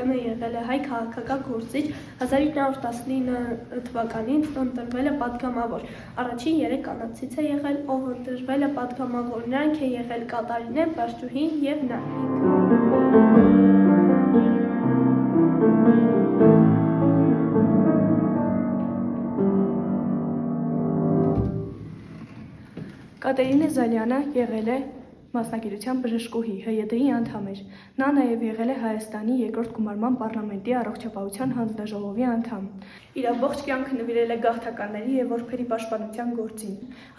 Սարյանը եղել է հայ քաղաքական գործիչ, 1919 թվականին ընտրվել է պատգամավոր։ Առաջին 3 կանացից է եղել, ով ընտրվել է պատգամավոր, նրանք են եղել Կատարինե, Բարսուհին և Նարինիկ։ Կատերինե Զալյանը եղել է մասնագիտությամբ բժշկուհի, ՀՅԴ-ի անդամ էր։ Նա նաև եղել է Հայաստանի երկրորդ գումարման պարլամենտի առողջապահության հանձնաժողովի անդամ։ Իր ամբողջ կյանքը նվիրել է գաղթականների և որբերի պաշտպանության գործին։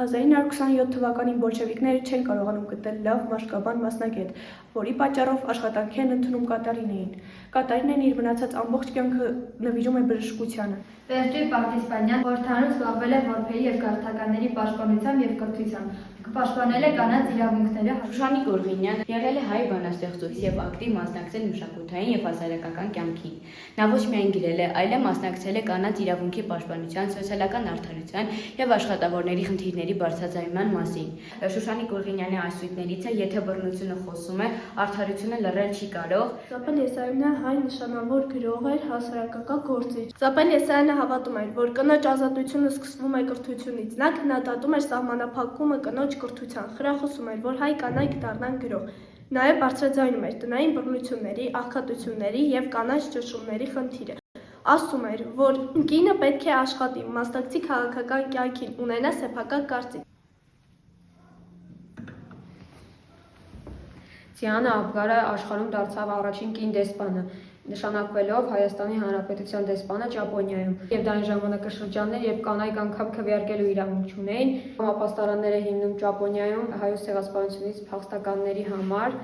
1927 թվականին բոլշևիկները չեն կարողանում գտնել լավ մաշկաբան մասնագետ, որի պատճառով աշխատանքի են ընդունում Կատարինեին։ Կատարինեն իր մնացած ամբողջ կյանքը նվիրում է բժշկությանը։ Վերջի Պարտիսպանյան խորհրդարանում զբաղվել է որբերի և գաղթականների պաշտպանությամբ և կրթությամբ։ Պաշտպանել է կանանց իրավունքները։ Շուշանիկ Գորգինյանը եղել է հայ բանաստեղծուհի և ակտիվ մասնակցել մշակութային և հասարակական կյանքին։ Նա ոչ միայն գրել է, այլև մասնակցել է կանանց իրավունքի պաշտպանության, սոցիալական արդարության և աշխատավորների խնդիրների բարձրաձայնման մասին։ Շուշանիկ Գորգինյանի ասույթներից է, եթե բռնությունը խոսում է, արդարությունը լռել չի կարող։ Ծապել Եսայանը հայ նշանավոր գրող էր, հասարակական գործիչ։ Ծապել Եսայանը հավատում էր, որ կնոջ ազատությունը սկսվում է կրթությունից։ Նա քննադատում էր սահմանափակումը կնոջ կրթության, խրախուսում էր, որ հայ կանայք դառնան գրող։ Նաև բարձրաձայնում էր տնային բռնությունների, աղքատությունների և կանանց ճնշումների խնդիրը։ Ասում էր, որ կինը պետք է աշխատի, մասնակցի քաղաքական կյանքին, ունենա սեփական կարծիք։ Դիանա Աբգարը աշխարհում դարձավ առաջին կին դեսպանը, նշանակվելով Հայաստանի Հանրապետության դեսպանը Ճապոնիայում, և դա այն ժամանակաշրջաններ, երբ կանայք անգամ քվեարկելու իրավունք չունեին, համապաստարաններ է հիմնում Ճապոնիայում հայոց ցեղասպանությունից փախստականների համար։